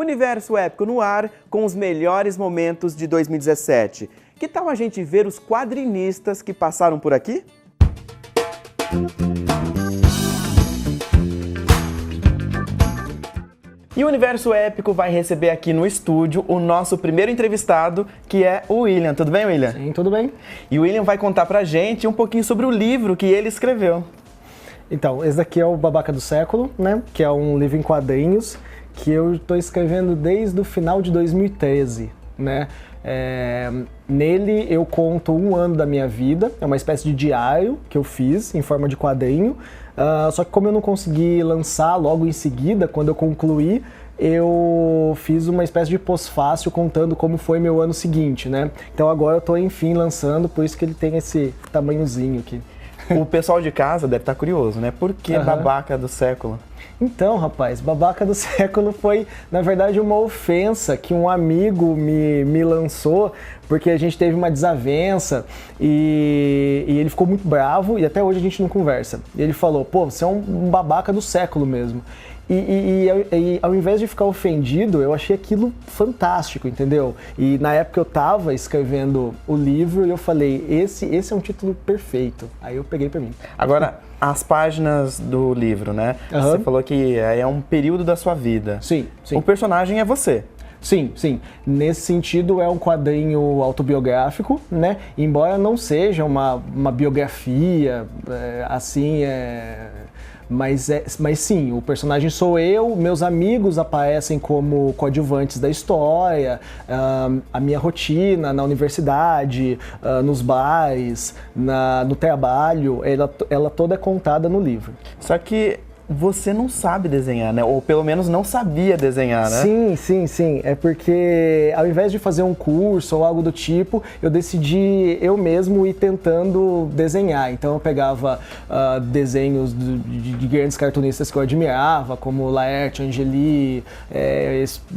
Universo Épico no ar com os melhores momentos de 2017. Que tal a gente ver os quadrinistas que passaram por aqui? E o Universo Épico vai receber aqui no estúdio o nosso primeiro entrevistado, que é o William. Tudo bem, William? Sim, tudo bem. E o William vai contar pra gente um pouquinho sobre o livro que ele escreveu. Então, esse daqui é o Babaca do Século, né? Que é um livro em quadrinhos que eu estou escrevendo desde o final de 2013, né? Nele eu conto um ano da minha vida, é uma espécie de diário que eu fiz em forma de quadrinho, só que como eu não consegui lançar logo em seguida, quando eu concluí, eu fiz uma espécie de pós-fácil contando como foi meu ano seguinte, né? Então agora eu estou enfim lançando, por isso que ele tem esse tamanhozinho aqui. O pessoal de casa deve estar curioso, né? Por que Babaca do Século? Então, rapaz, Babaca do Século foi, na verdade, uma ofensa que um amigo me lançou, porque a gente teve uma desavença e ele ficou muito bravo e até hoje a gente não conversa. E ele falou, pô, você é um babaca do século mesmo. E ao invés de ficar ofendido, eu achei aquilo fantástico, entendeu? E na época eu tava escrevendo o livro e eu falei, esse é um título perfeito. Aí eu peguei pra mim. Agora, as páginas do livro, né? Você falou que é um período da sua vida. Sim, sim. O personagem é você. Sim, sim. Nesse sentido é um quadrinho autobiográfico, né? Embora não seja uma biografia, Mas sim, o personagem sou eu, meus amigos aparecem como coadjuvantes da história, a minha rotina na universidade, nos bares, no trabalho, ela toda é contada no livro. Só que você não sabe desenhar, né? Ou pelo menos não sabia desenhar, né? Sim. É porque ao invés de fazer um curso ou algo do tipo, eu decidi eu mesmo ir tentando desenhar. Então eu pegava desenhos de grandes cartunistas que eu admirava, como Laerte, Angeli,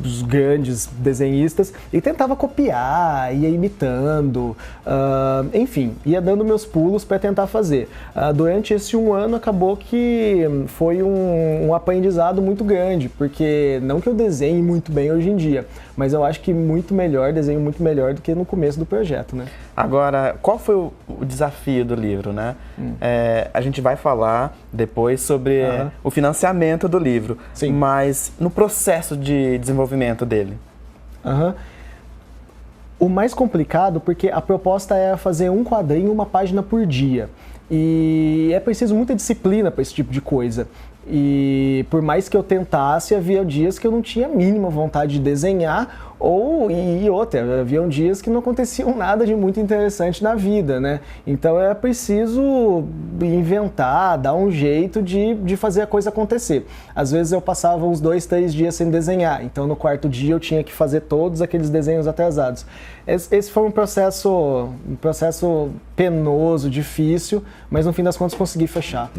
os grandes desenhistas, e tentava copiar, ia imitando, enfim, ia dando meus pulos para tentar fazer. Durante esse um ano acabou que foi um aprendizado muito grande, porque não que eu desenhe muito bem hoje em dia, mas eu acho que desenho muito melhor do que no começo do projeto, né? Agora, qual foi o desafio do livro, né? A gente vai falar depois sobre o financiamento do livro, Sim. Mas no processo de desenvolvimento dele. O mais complicado, porque a proposta era fazer um quadrinho, uma página por dia. E é preciso muita disciplina para esse tipo de coisa. E por mais que eu tentasse, havia dias que eu não tinha a mínima vontade de desenhar, haviam dias que não aconteciam nada de muito interessante na vida, né? Então é preciso inventar, dar um jeito de fazer a coisa acontecer. Às vezes eu passava uns 2, 3 dias sem desenhar, então no quarto dia eu tinha que fazer todos aqueles desenhos atrasados. Esse foi um processo penoso, difícil, mas no fim das contas consegui fechar.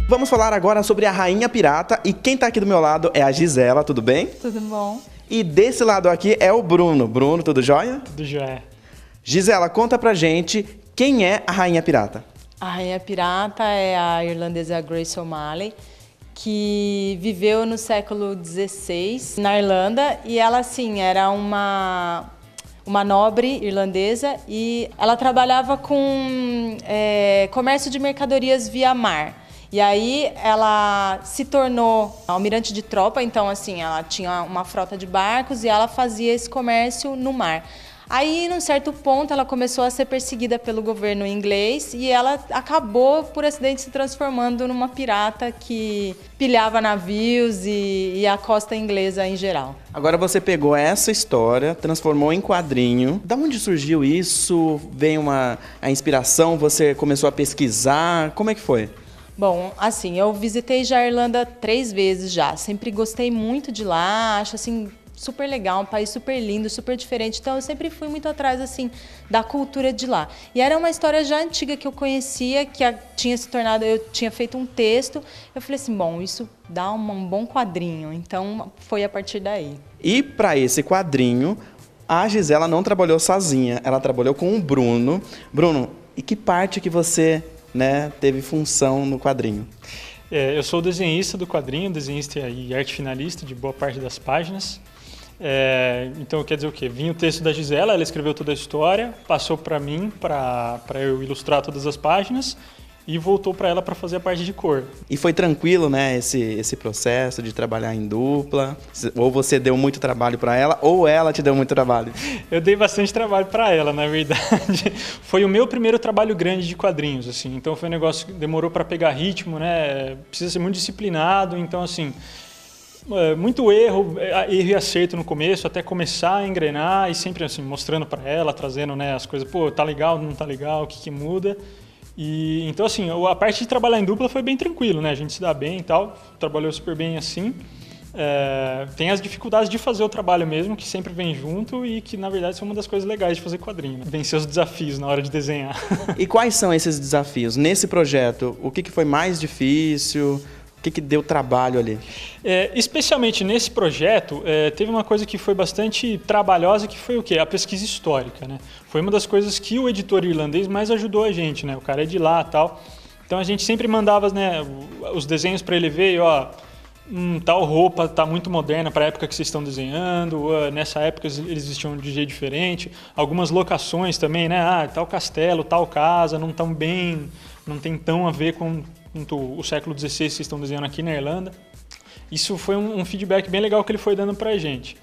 Vamos falar agora sobre a Rainha Pirata e quem tá aqui do meu lado é a Gisela, tudo bem? Tudo bom. E desse lado aqui é o Bruno. Bruno, tudo jóia? Tudo jóia. Gisela, conta pra gente quem é a Rainha Pirata. A Rainha Pirata é a irlandesa Grace O'Malley, que viveu no século XVI na Irlanda e ela, assim, era uma nobre irlandesa e ela trabalhava com comércio de mercadorias via mar. E aí ela se tornou almirante de tropa, então assim, ela tinha uma frota de barcos e ela fazia esse comércio no mar. Aí, num certo ponto, ela começou a ser perseguida pelo governo inglês e ela acabou, por acidente, se transformando numa pirata que pilhava navios e a costa inglesa em geral. Agora você pegou essa história, transformou em quadrinho. Da onde surgiu isso? Veio a inspiração? Você começou a pesquisar? Como é que foi? Bom, assim, eu visitei já a Irlanda 3 vezes já. Sempre gostei muito de lá, acho assim super legal, um país super lindo, super diferente. Então eu sempre fui muito atrás assim da cultura de lá. E era uma história já antiga que eu conhecia, que tinha se tornado, eu tinha feito um texto. Eu falei assim, bom, isso dá um bom quadrinho. Então foi a partir daí. E para esse quadrinho, A Gisela não trabalhou sozinha, ela trabalhou com o Bruno. Bruno, e que parte que você, né, teve função no quadrinho? Eu sou o desenhista do quadrinho, desenhista e arte finalista de boa parte das páginas. Então quer dizer o quê? Vinha o texto da Gisela, ela escreveu toda a história, passou para mim, para eu ilustrar todas as páginas, e voltou para ela para fazer a parte de cor. E foi tranquilo, né, esse processo de trabalhar em dupla? Ou você deu muito trabalho para ela, ou ela te deu muito trabalho? Eu dei bastante trabalho para ela, na verdade. Foi o meu primeiro trabalho grande de quadrinhos, assim. Então foi um negócio que demorou para pegar ritmo, né? Precisa ser muito disciplinado, então assim, muito erro e acerto no começo, até começar a engrenar e sempre assim mostrando para ela, trazendo, né, as coisas, pô, tá legal, não tá legal, o que muda? E então assim, a parte de trabalhar em dupla foi bem tranquilo, né? A gente se dá bem e tal, trabalhou super bem assim. Tem as dificuldades de fazer o trabalho mesmo, que sempre vem junto e que na verdade são uma das coisas legais de fazer quadrinho, né? Vencer os desafios na hora de desenhar. E quais são esses desafios? Nesse projeto, o que foi mais difícil? O que deu trabalho ali? Especialmente nesse projeto, teve uma coisa que foi bastante trabalhosa, que foi o quê? A pesquisa histórica, né? Foi uma das coisas que o editor irlandês mais ajudou a gente, né? O cara é de lá e tal. Então a gente sempre mandava, né, os desenhos para ele ver, ó, tal roupa tá muito moderna para a época que vocês estão desenhando, nessa época eles vestiam de jeito diferente. Algumas locações também, né? Tal castelo, tal casa, não tem tão a ver com o século XVI que vocês estão desenhando aqui na Irlanda. Isso foi um feedback bem legal que ele foi dando pra gente.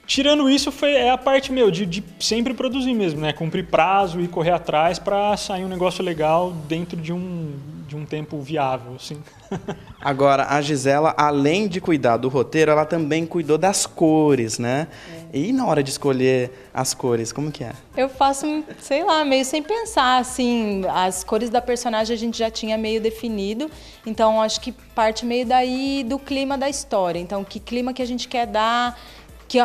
Tirando isso, é a parte de sempre produzir mesmo, né? Cumprir prazo e correr atrás para sair um negócio legal dentro de um tempo viável, assim. Agora, a Gisela, além de cuidar do roteiro, ela também cuidou das cores, né? E na hora de escolher as cores, como que é? Eu faço, sei lá, meio sem pensar, assim, as cores da personagem a gente já tinha meio definido, então acho que parte meio daí do clima da história. Então, que clima que a gente quer dar,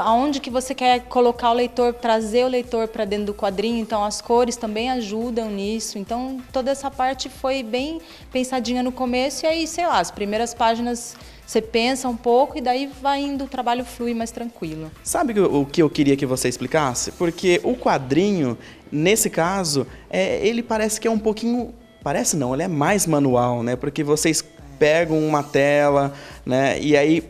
aonde que você quer colocar o leitor, trazer o leitor para dentro do quadrinho, então as cores também ajudam nisso. Então toda essa parte foi bem pensadinha no começo e aí, sei lá, as primeiras páginas você pensa um pouco e daí vai indo, o trabalho flui mais tranquilo. Sabe o que eu queria que você explicasse? Porque o quadrinho, nesse caso, ele parece que é um pouquinho... Parece não, ele é mais manual, né? Porque vocês pegam uma tela, né? E aí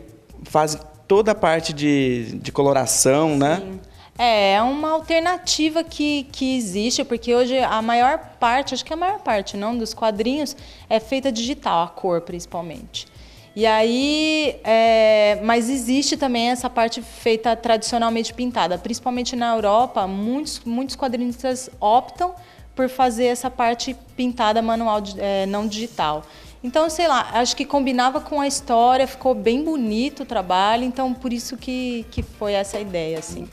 fazem toda a parte de coloração, né? Sim. É uma alternativa que existe, porque hoje a maior parte, acho que a maior parte, não, dos quadrinhos é feita digital, a cor principalmente. E aí, mas existe também essa parte feita tradicionalmente pintada, principalmente na Europa, muitos quadrinistas optam por fazer essa parte pintada manual, não digital. Então, sei lá, acho que combinava com a história, ficou bem bonito o trabalho, então por isso que foi essa ideia, assim.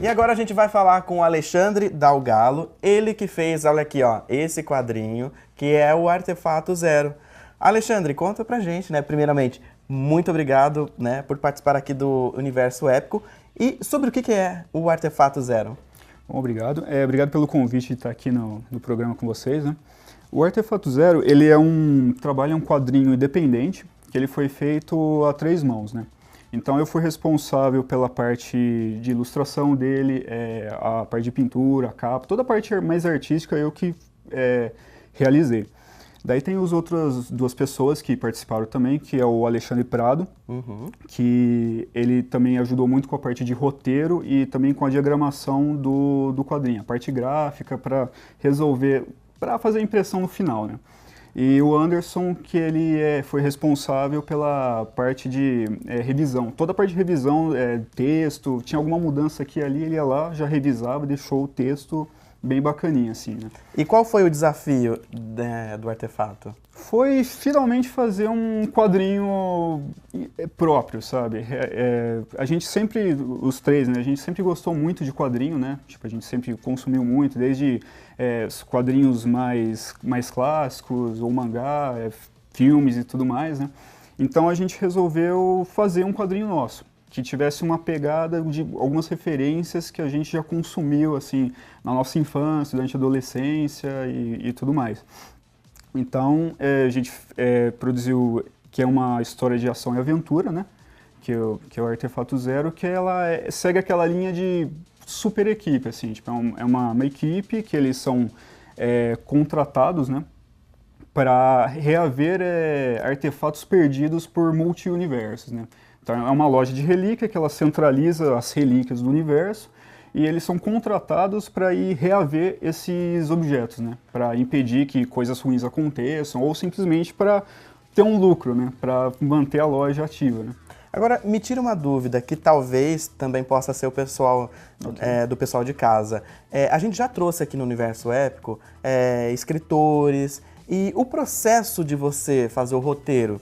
E agora a gente vai falar com o Alexandre Dalgalo, ele que fez, olha aqui, ó, esse quadrinho, que é o Artefato Zero. Alexandre, conta pra gente, né, primeiramente, muito obrigado, né, por participar aqui do Universo Épico. E sobre o que é o Artefato Zero? Bom, obrigado. Obrigado pelo convite de estar aqui no programa com vocês, né? O Artefato Zero, ele é um quadrinho independente, que ele foi feito a 3 mãos, né? Então eu fui responsável pela parte de ilustração dele, a parte de pintura, a capa, toda a parte mais artística eu que realizei. Daí tem as outras 2 pessoas que participaram também, que é o Alexandre Prado, que ele também ajudou muito com a parte de roteiro e também com a diagramação do quadrinho, a parte gráfica para fazer a impressão no final, né? E o Anderson, que ele foi responsável pela parte de revisão. Toda a parte de revisão, texto, tinha alguma mudança aqui e ali, ele ia lá, já revisava, deixou o texto bem bacaninha, assim, né? E qual foi o desafio do artefato? Foi finalmente fazer um quadrinho próprio, sabe? A gente sempre, os 3, né? A gente sempre gostou muito de quadrinho, né? Tipo, a gente sempre consumiu muito, desde os quadrinhos mais clássicos, ou mangá, filmes e tudo mais, né? Então a gente resolveu fazer um quadrinho nosso, que tivesse uma pegada de algumas referências que a gente já consumiu, assim, na nossa infância, durante a adolescência e tudo mais. Então, a gente produziu, que é uma história de ação e aventura, né? que é o Artefato Zero, que ela segue aquela linha de super equipe, assim, tipo, é uma equipe que eles são contratados, né, para reaver artefatos perdidos por multi-universos, né. Então é uma loja de relíquia que ela centraliza as relíquias do universo e eles são contratados para ir reaver esses objetos, né, para impedir que coisas ruins aconteçam ou simplesmente para ter um lucro, né, para manter a loja ativa, né. Agora, me tira uma dúvida, que talvez também possa ser o pessoal do pessoal de casa. A gente já trouxe aqui no Universo Épico escritores, e o processo de você fazer o roteiro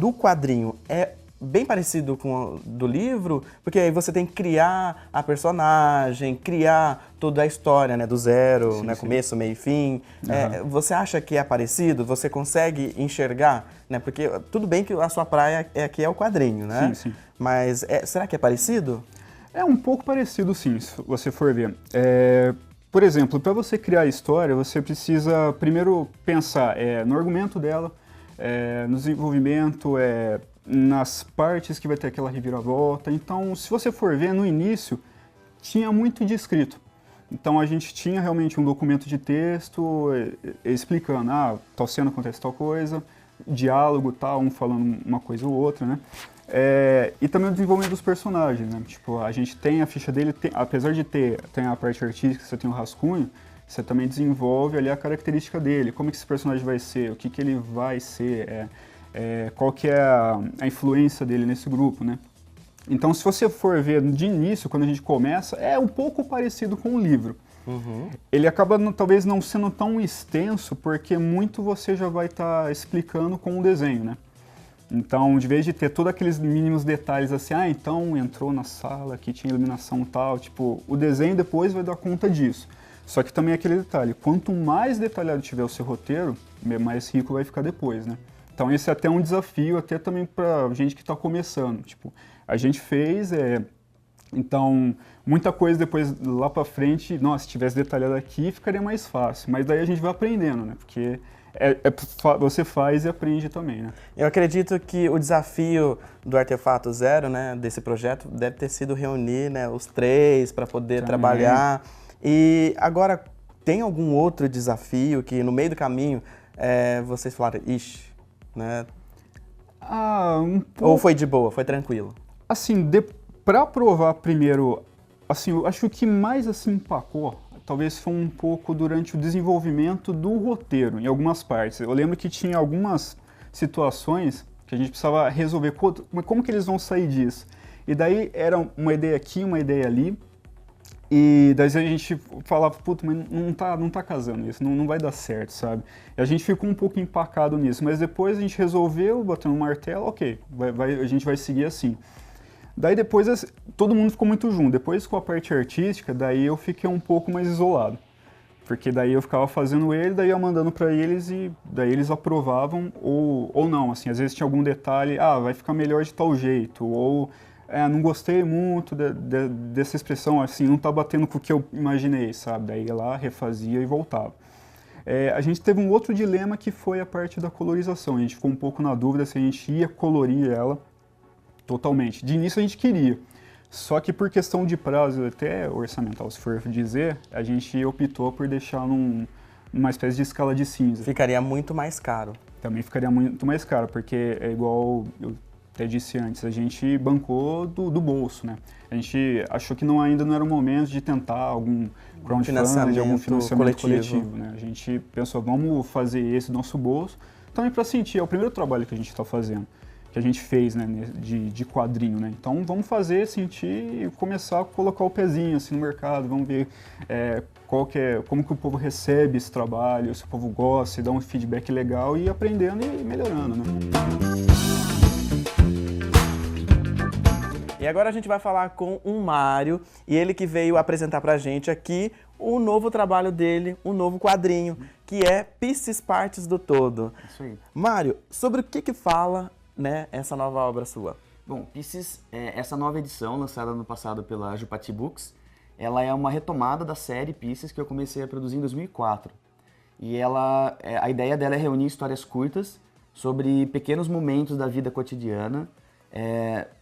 do quadrinho é bem parecido com o do livro, porque aí você tem que criar a personagem, criar toda a história, né, do zero, Sim, né, sim. Começo, meio e fim. Você acha que é parecido? Você consegue enxergar? Né, porque tudo bem que a sua praia aqui é o quadrinho, né? Sim, sim. Mas será que é parecido? É um pouco parecido, sim, se você for ver. Por exemplo, para você criar a história, você precisa primeiro pensar no argumento dela, no desenvolvimento, nas partes que vai ter aquela reviravolta. Então, se você for ver, no início, tinha muito de escrito. Então, a gente tinha realmente um documento de texto explicando, tal cena acontece tal coisa, diálogo, tal, um falando uma coisa ou outra, né? E também o desenvolvimento dos personagens, né? Tipo, a gente tem a ficha dele, apesar de ter a parte artística, você tem o rascunho, você também desenvolve ali a característica dele, como que esse personagem vai ser, o que ele vai ser, qual que é a influência dele nesse grupo, né? Então, se você for ver de início, quando a gente começa, é um pouco parecido com o livro. Ele acaba talvez não sendo tão extenso, porque muito você já vai estar explicando com o desenho, né? Então, de vez de ter todos aqueles mínimos detalhes assim, então entrou na sala, aqui tinha iluminação e tal, tipo, o desenho depois vai dar conta disso. Só que também é aquele detalhe, quanto mais detalhado tiver o seu roteiro, mais rico vai ficar depois, né? Então esse é até um desafio, até também pra gente que está começando. Tipo, a gente fez, então muita coisa depois lá pra frente, nossa, se tivesse detalhado aqui ficaria mais fácil. Mas daí a gente vai aprendendo, né? Porque você faz e aprende também, né? Eu acredito que o desafio do Artefato Zero, né, desse projeto, deve ter sido reunir, né, os três para poder trabalhar. E agora, tem algum outro desafio que no meio do caminho vocês falaram, ixi, né? Um pouco. Ou foi de boa, foi tranquilo? Assim, pra provar primeiro, assim, eu acho que o que mais assim empacou, talvez foi um pouco durante o desenvolvimento do roteiro, em algumas partes. Eu lembro que tinha algumas situações que a gente precisava resolver, como que eles vão sair disso? E daí era uma ideia aqui, uma ideia ali, e daí a gente falava, puta, mas não tá casando isso, não vai dar certo, sabe? E a gente ficou um pouco empacado nisso, mas depois a gente resolveu, batendo um martelo, ok, a gente vai seguir assim. Daí depois todo mundo ficou muito junto, depois com a parte artística, daí eu fiquei um pouco mais isolado. Porque daí eu ficava fazendo ele, daí eu mandando para eles e daí eles aprovavam ou não, assim, às vezes tinha algum detalhe, vai ficar melhor de tal jeito, ou não gostei muito dessa expressão, assim, não tá batendo com o que eu imaginei, sabe? Daí ia lá, refazia e voltava. A gente teve um outro dilema que foi a parte da colorização, a gente ficou um pouco na dúvida se a gente ia colorir ela totalmente. De início a gente queria, só que por questão de prazo, até orçamental, se for dizer, a gente optou por deixar numa espécie de escala de cinza. Ficaria muito mais caro. Também ficaria muito mais caro, porque é igual eu até disse antes, a gente bancou do bolso, né? A gente achou que ainda não era o momento de tentar algum crowdfunding, algum financiamento coletivo, né? A gente pensou, vamos fazer esse do nosso bolso, também para sentir, é o primeiro trabalho que a gente está fazendo, que a gente fez, né, de quadrinho, né? Então vamos fazer, sentir e começar a colocar o pezinho assim no mercado, vamos ver como que o povo recebe esse trabalho, se o povo gosta, se dá um feedback legal e ir aprendendo e melhorando, né? E agora a gente vai falar com o Mário, e ele que veio apresentar pra gente aqui o novo trabalho dele, um novo quadrinho, que é Pieces Partes do Todo. Isso aí. Mário, sobre o que fala, né, essa nova obra sua? Bom, Pieces, essa nova edição, lançada ano passado pela Jupati Books, ela é uma retomada da série Pieces que eu comecei a produzir em 2004. E a ideia dela é reunir histórias curtas sobre pequenos momentos da vida cotidiana,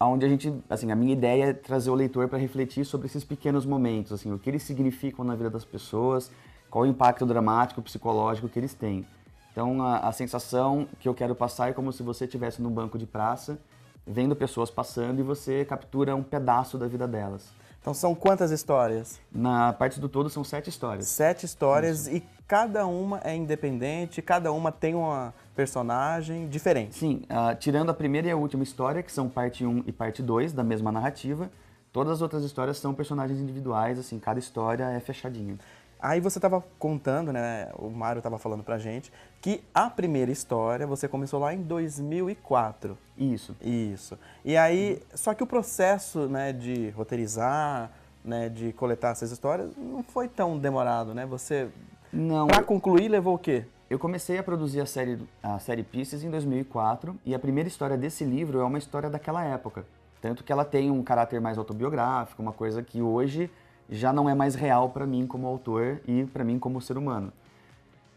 onde a gente, assim, a minha ideia é trazer o leitor para refletir sobre esses pequenos momentos, assim, o que eles significam na vida das pessoas, qual o impacto dramático, psicológico que eles têm. Então, a sensação que eu quero passar é como se você estivesse num banco de praça, vendo pessoas passando e você captura um pedaço da vida delas. Então são quantas histórias? Na parte do todo são 7 histórias. 7 histórias. Isso. E cada uma é independente, cada uma tem uma personagem diferente. Sim, tirando a primeira e a última história, que são parte 1 e parte 2 da mesma narrativa, todas as outras histórias são personagens individuais, assim, cada história é fechadinha. Aí você estava contando, né, o Mário estava falando pra gente, que a primeira história você começou lá em 2004. Isso. Isso. E aí, só que o processo, né, de roteirizar, né, de coletar essas histórias, não foi tão demorado, né? Você, Não. pra concluir, levou o quê? Eu comecei a produzir a série Pieces em 2004 e a primeira história desse livro é uma história daquela época. Tanto que ela tem um caráter mais autobiográfico, uma coisa que hoje já não é mais real para mim como autor e para mim como ser humano.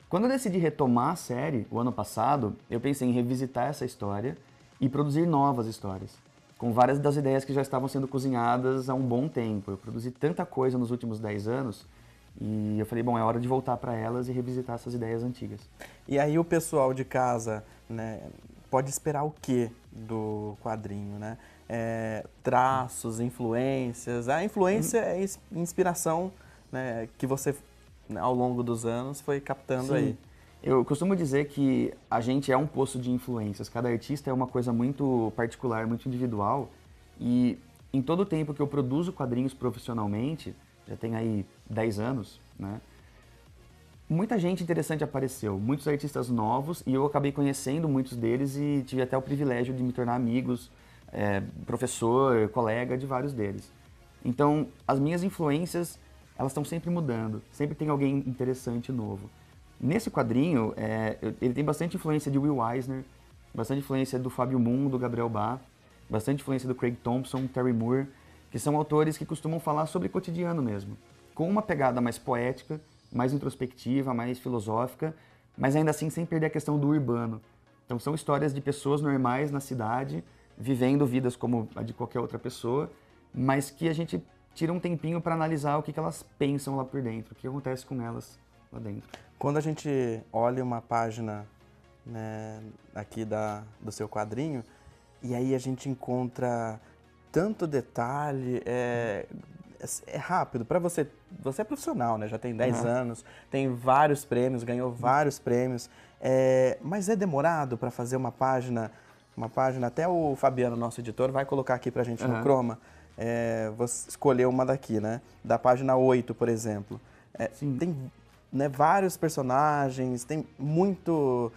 Quando eu decidi retomar a série, o ano passado, eu pensei em revisitar essa história e produzir novas histórias, com várias das ideias que já estavam sendo cozinhadas há um bom tempo. Eu produzi tanta coisa nos últimos 10 anos e eu falei, bom, é hora de voltar para elas e revisitar essas ideias antigas. E aí o pessoal de casa, né, pode esperar o quê do quadrinho, né? Traços, influências. A influência é inspiração, né, que você, ao longo dos anos, foi captando. Sim. Aí. Eu costumo dizer que a gente é um poço de influências. Cada artista é uma coisa muito particular, muito individual. E em todo o tempo que eu produzo quadrinhos profissionalmente, já tem aí 10 anos, né? Muita gente interessante apareceu, muitos artistas novos, e eu acabei conhecendo muitos deles e tive até o privilégio de me tornar amigos, professor, colega de vários deles. Então, as minhas influências, elas estão sempre mudando, sempre tem alguém interessante novo. Nesse quadrinho, ele tem bastante influência de Will Eisner, bastante influência do Fábio Moon, do Gabriel Bá, bastante influência do Craig Thompson, Terry Moore, que são autores que costumam falar sobre cotidiano mesmo, com uma pegada mais poética, mais introspectiva, mais filosófica, mas ainda assim sem perder a questão do urbano. Então são histórias de pessoas normais na cidade, vivendo vidas como a de qualquer outra pessoa, mas que a gente tira um tempinho para analisar o que elas pensam lá por dentro, o que acontece com elas lá dentro. Quando a gente olha uma página, né, aqui do seu quadrinho, e aí a gente encontra tanto detalhe, é rápido. Para você é profissional, né? Já tem 10 anos, tem vários prêmios, ganhou vários prêmios, mas é demorado para fazer uma página, até o Fabiano, nosso editor, vai colocar aqui pra gente no Chroma. Você escolheu uma daqui, né? Da página 8, por exemplo. Tem, né, vários personagens, tem muito...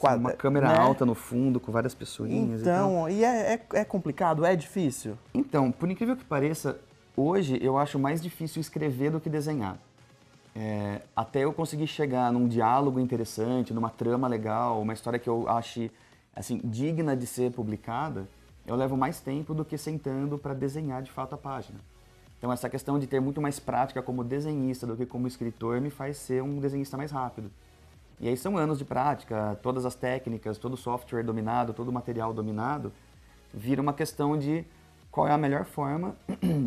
uma câmera, né, alta no fundo, com várias pessoinhas. Então, e é complicado? É difícil? Então, por incrível que pareça, hoje eu acho mais difícil escrever do que desenhar. Até eu conseguir chegar num diálogo interessante, numa trama legal, uma história que eu ache assim, digna de ser publicada, eu levo mais tempo do que sentando para desenhar de fato a página. Então essa questão de ter muito mais prática como desenhista do que como escritor me faz ser um desenhista mais rápido. E aí são anos de prática, todas as técnicas, todo o software dominado, todo o material dominado, vira uma questão de qual é a melhor forma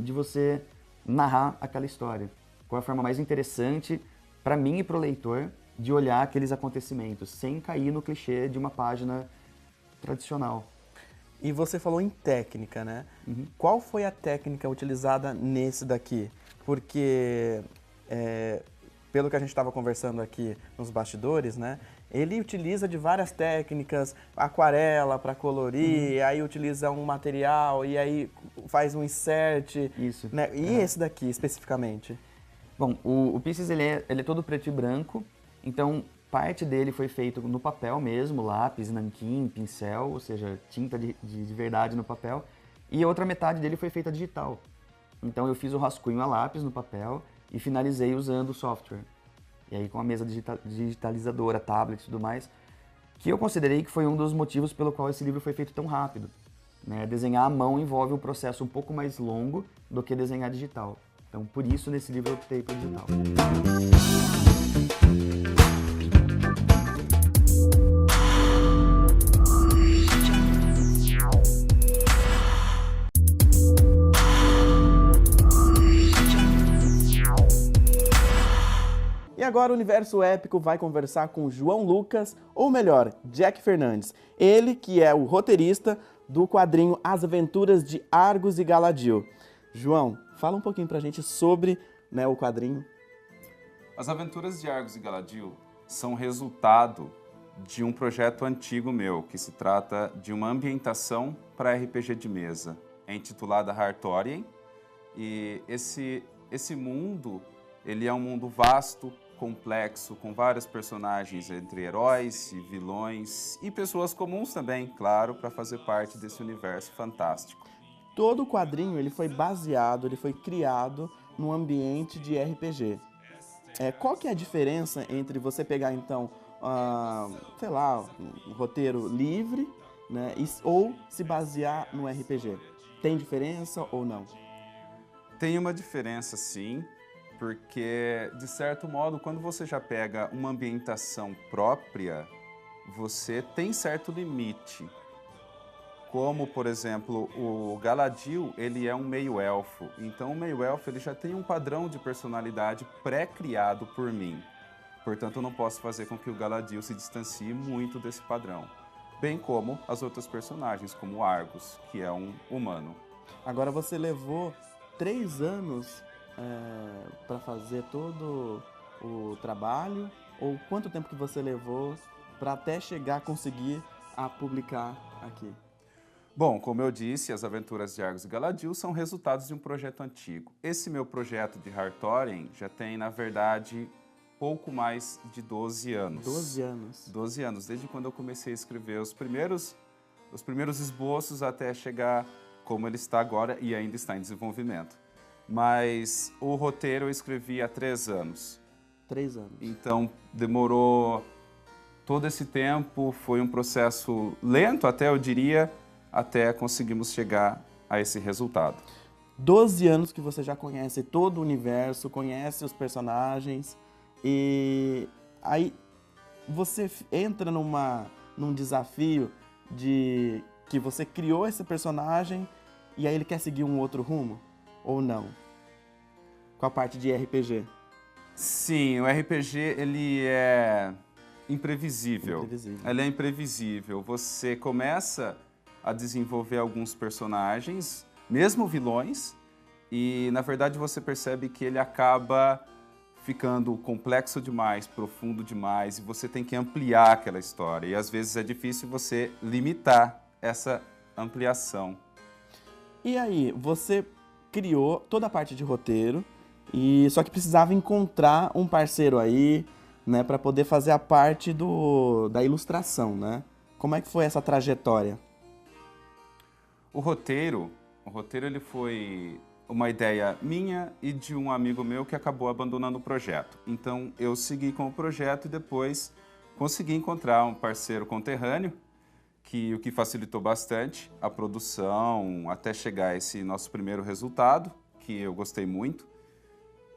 de você narrar aquela história. Qual é a forma mais interessante para mim e para o leitor de olhar aqueles acontecimentos, sem cair no clichê de uma página tradicional. E você falou em técnica, né? Qual foi a técnica utilizada nesse daqui? Porque, pelo que a gente estava conversando aqui nos bastidores, né? Ele utiliza de várias técnicas, aquarela para colorir, aí utiliza um material e aí faz um insert. Isso. Né? E esse daqui, especificamente? Bom, o Pieces ele é todo preto e branco, então parte dele foi feito no papel mesmo, lápis, nanquim, pincel, ou seja, tinta de verdade no papel, e a outra metade dele foi feita digital. Então eu fiz o rascunho a lápis no papel e finalizei usando o software. E aí com a mesa digitalizadora, tablet e tudo mais, que eu considerei que foi um dos motivos pelo qual esse livro foi feito tão rápido. Né? Desenhar à mão envolve um processo um pouco mais longo do que desenhar digital. Então por isso nesse livro eu optei por digital. agora o Universo Épico vai conversar com João Lucas, ou melhor, Jack Fernandes. Ele que é o roteirista do quadrinho As Aventuras de Argus e Galadil. João, fala um pouquinho pra gente sobre, né, o quadrinho. As Aventuras de Argus e Galadil são resultado de um projeto antigo meu, que se trata de uma ambientação para RPG de mesa. É intitulada Hartorien, e esse mundo, ele é um mundo vasto, complexo, com vários personagens entre heróis e vilões e pessoas comuns também, claro, para fazer parte desse universo fantástico. Todo o quadrinho ele foi baseado, ele foi criado num ambiente de RPG. Qual que é a diferença entre você pegar, então, sei lá, um roteiro livre, né, ou se basear no RPG? Tem diferença ou não? Tem uma diferença, sim, porque, de certo modo, quando você já pega uma ambientação própria, você tem certo limite. Como, por exemplo, o Galadil, ele é um meio-elfo. Então, o meio-elfo ele já tem um padrão de personalidade pré-criado por mim. Portanto, eu não posso fazer com que o Galadil se distancie muito desse padrão. Bem como as outras personagens, como o Argus, que é um humano. Agora, você levou 3 anos para fazer todo o trabalho? Ou quanto tempo que você levou para até chegar a conseguir publicar aqui? Bom, como eu disse, as Aventuras de Argus e Galadil são resultados de um projeto antigo. Esse meu projeto de Hartorien já tem, na verdade, pouco mais de 12 anos. 12 anos? 12 anos, desde quando eu comecei a escrever os primeiros esboços até chegar como ele está agora e ainda está em desenvolvimento. Mas o roteiro eu escrevi há 3 anos. 3 anos. Então, demorou todo esse tempo, foi um processo lento até, eu diria, até conseguimos chegar a esse resultado. 12 anos que você já conhece todo o universo, conhece os personagens, e aí você entra num desafio de que você criou esse personagem e aí ele quer seguir um outro rumo, ou não? Com a parte de RPG. Sim, o RPG ele é imprevisível. Imprevisível. Ele é imprevisível. Você começa a desenvolver alguns personagens, mesmo vilões, e na verdade você percebe que ele acaba ficando complexo demais, profundo demais, e você tem que ampliar aquela história. E às vezes é difícil você limitar essa ampliação. E aí, você criou toda a parte de roteiro, e só que precisava encontrar um parceiro aí, né, para poder fazer a parte da ilustração, né? Como é que foi essa trajetória? O roteiro ele foi uma ideia minha e de um amigo meu que acabou abandonando o projeto. Então eu segui com o projeto e depois consegui encontrar um parceiro conterrâneo, o que facilitou bastante a produção até chegar a esse nosso primeiro resultado, que eu gostei muito.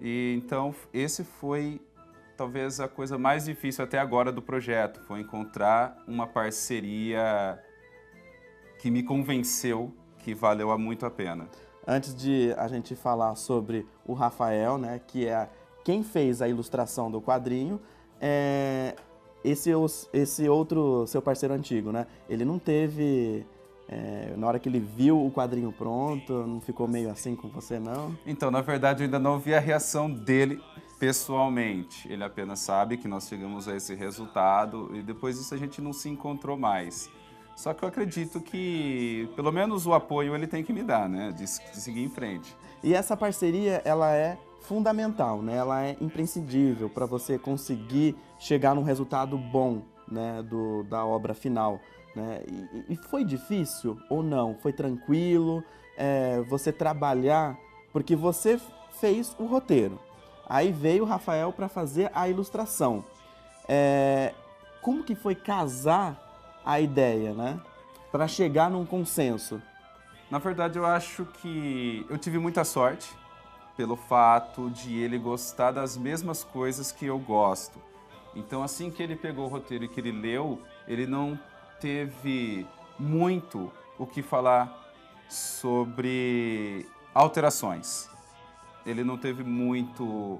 E então esse foi talvez a coisa mais difícil até agora do projeto, foi encontrar uma parceria que me convenceu que valeu muito a pena. Antes de a gente falar sobre o Rafael, né, que é quem fez a ilustração do quadrinho, esse outro seu parceiro antigo, né, ele não teve, na hora que ele viu o quadrinho pronto, não ficou meio assim com você, não? Então, na verdade, eu ainda não vi a reação dele pessoalmente. Ele apenas sabe que nós chegamos a esse resultado e depois disso a gente não se encontrou mais. Só que eu acredito que, pelo menos o apoio ele tem que me dar, né? De seguir em frente. E essa parceria, ela é fundamental, né? Ela é imprescindível para você conseguir chegar num resultado bom, né? Da obra final, né? E foi difícil ou não? Foi tranquilo? Você trabalhar, porque você fez o roteiro. Aí veio o Rafael para fazer a ilustração. Como que foi casar a ideia, né? Para chegar num consenso? Na verdade, eu acho que eu tive muita sorte pelo fato de ele gostar das mesmas coisas que eu gosto. Então, assim que ele pegou o roteiro e que ele leu, ele não teve muito o que falar sobre alterações. Ele não teve muito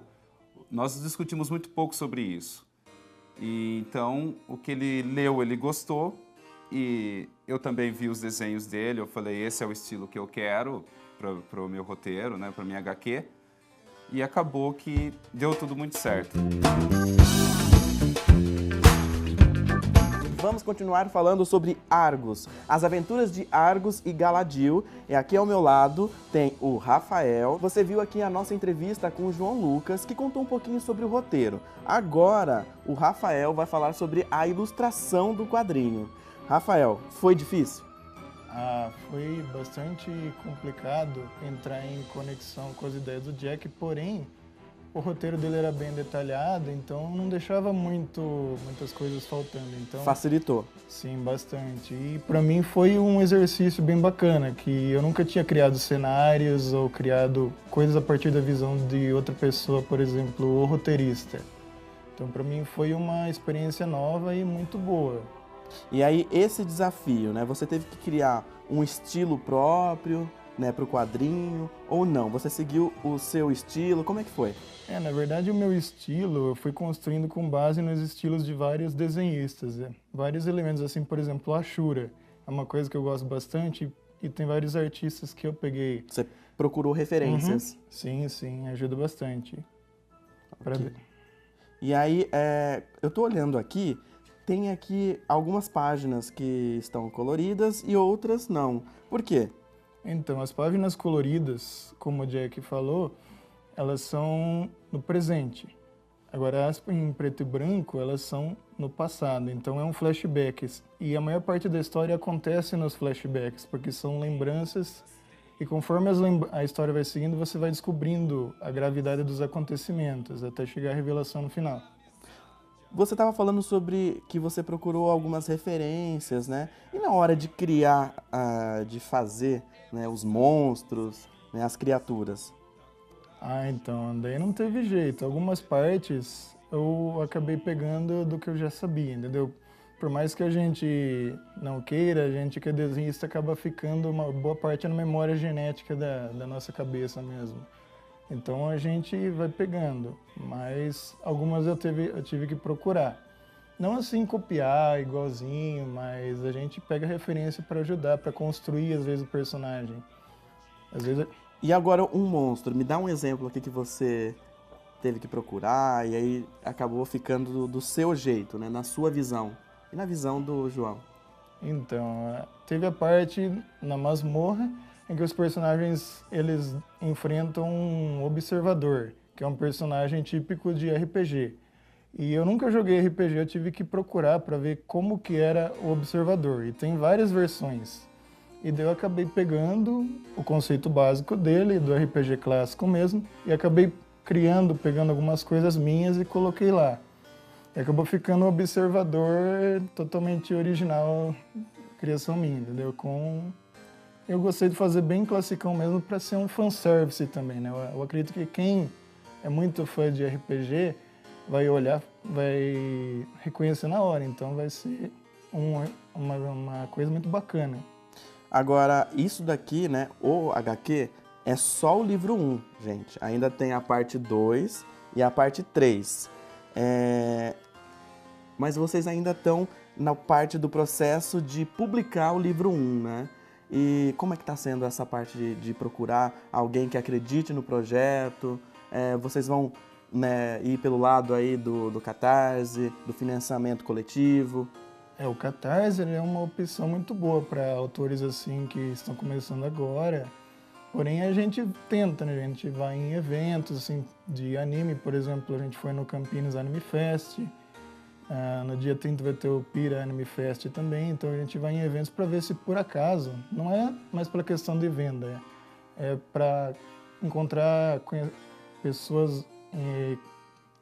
nós discutimos muito pouco sobre isso. E então, o que ele leu, ele gostou, e eu também vi os desenhos dele, eu falei, esse é o estilo que eu quero para o meu roteiro, né, para minha HQ, e acabou que deu tudo muito certo. Vamos continuar falando sobre Argos, as aventuras de Argos e Galadil. E aqui ao meu lado tem o Rafael. Você viu aqui a nossa entrevista com o João Lucas, que contou um pouquinho sobre o roteiro. Agora, o Rafael vai falar sobre a ilustração do quadrinho. Rafael, foi difícil? Foi bastante complicado entrar em conexão com as ideias do Jack, porém, o roteiro dele era bem detalhado, então não deixava muitas coisas faltando. Então, facilitou. Sim, bastante. E para mim foi um exercício bem bacana, que eu nunca tinha criado cenários ou criado coisas a partir da visão de outra pessoa, por exemplo, o roteirista. Então para mim foi uma experiência nova e muito boa. E aí esse desafio, né? Você teve que criar um estilo próprio, né, para o quadrinho, ou não? Você seguiu o seu estilo? Como é que foi? Na verdade, o meu estilo eu fui construindo com base nos estilos de vários desenhistas. Vários elementos, assim, por exemplo, a Ashura é uma coisa que eu gosto bastante e tem vários artistas que eu peguei. Você procurou referências? Uhum. Sim, ajuda bastante. Okay. E aí, eu tô olhando aqui, tem aqui algumas páginas que estão coloridas e outras não. Por quê? Então, as páginas coloridas, como o Jack falou, elas são no presente. Agora, as em preto e branco, elas são no passado. Então, é um flashback. E a maior parte da história acontece nos flashbacks, porque são lembranças. E conforme a história vai seguindo, você vai descobrindo a gravidade dos acontecimentos, até chegar à revelação no final. Você estava falando sobre que você procurou algumas referências, né? E na hora de criar, de fazer, né, os monstros, né, as criaturas? Então, daí não teve jeito. Algumas partes eu acabei pegando do que eu já sabia, entendeu? Por mais que a gente não queira, a gente que é desenhista acaba ficando uma boa parte na memória genética da nossa cabeça mesmo. Então a gente vai pegando, mas algumas eu tive que procurar. Não assim copiar igualzinho, mas a gente pega referência para ajudar, para construir às vezes o personagem. Às vezes... E agora um monstro, me dá um exemplo aqui que você teve que procurar e aí acabou ficando do seu jeito, né, na sua visão e na visão do João. Então, teve a parte na masmorra em que os personagens eles enfrentam um observador, que é um personagem típico de RPG. E eu nunca joguei RPG, eu tive que procurar para ver como que era o observador. E tem várias versões. E daí eu acabei pegando o conceito básico dele, do RPG clássico mesmo, e acabei pegando algumas coisas minhas e coloquei lá. E acabou ficando um observador totalmente original, criação minha, entendeu? Eu gostei de fazer bem classicão mesmo para ser um fanservice também, né? Eu acredito que quem é muito fã de RPG vai olhar, vai reconhecer na hora, então vai ser uma coisa muito bacana. Agora, isso daqui, né, o HQ, é só o livro 1, gente. Ainda tem a parte 2 e a parte 3. Mas vocês ainda estão na parte do processo de publicar o livro 1, né? E como é que está sendo essa parte de procurar alguém que acredite no projeto? Vocês vão, né, ir pelo lado aí do Catarse, do financiamento coletivo? O Catarse é uma opção muito boa para autores assim que estão começando agora. Porém, a gente tenta, né? A gente vai em eventos assim, de anime, por exemplo, a gente foi no Campinas Anime Fest. No dia 30 vai ter o Pira Anime Fest também, então a gente vai em eventos para ver se por acaso, não é mais pela questão de venda, é para encontrar pessoas,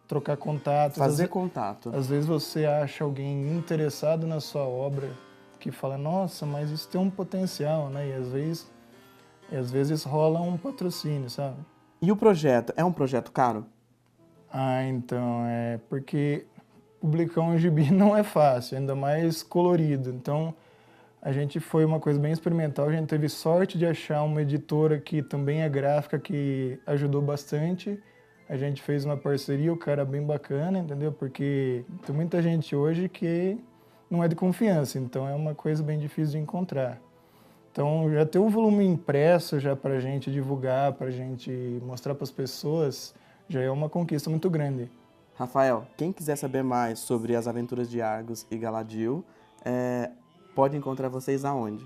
trocar contatos. Fazer contato. Às vezes você acha alguém interessado na sua obra que fala, nossa, mas isso tem um potencial, né? E às vezes rola um patrocínio, sabe? E o projeto, é um projeto caro? Então, porque publicar um gibi não é fácil, ainda mais colorido. Então, a gente foi uma coisa bem experimental. A gente teve sorte de achar uma editora que também é gráfica, que ajudou bastante A gente fez uma parceria, o cara é bem bacana, entendeu? Porque tem muita gente hoje que não é de confiança, então é uma coisa bem difícil de encontrar. Então, já ter um volume impresso já para a gente divulgar, para a gente mostrar para as pessoas, já é uma conquista muito grande. Rafael, quem quiser saber mais sobre as aventuras de Argos e Galadriel, pode encontrar vocês aonde?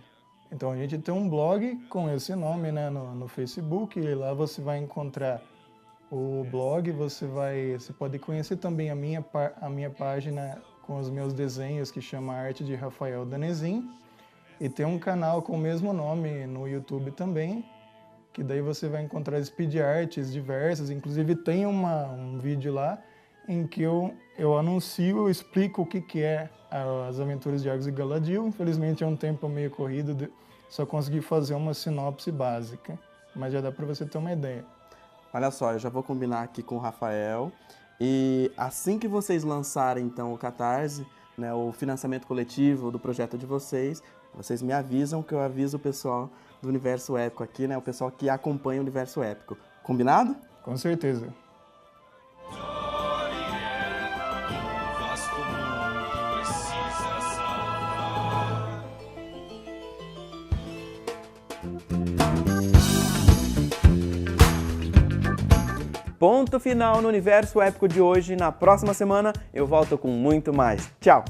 Então, a gente tem um blog com esse nome, né, no Facebook, e lá você vai encontrar o blog, você pode conhecer também a minha página com os meus desenhos, que chama Arte de Rafael Danezin, e tem um canal com o mesmo nome no YouTube também, que daí você vai encontrar speed arts diversas, inclusive tem um vídeo lá em que eu anuncio, eu explico o que é as aventuras de Argos e Galadriel. Infelizmente é um tempo meio corrido, só consegui fazer uma sinopse básica, mas já dá para você ter uma ideia. Olha só, eu já vou combinar aqui com o Rafael, e assim que vocês lançarem então o Catarse, né, o financiamento coletivo do projeto de vocês me avisam que eu aviso o pessoal do Universo Épico aqui, né, o pessoal que acompanha o Universo Épico. Combinado? Com certeza. Ponto final no Universo Épico de hoje. Na próxima semana eu volto com muito mais. Tchau!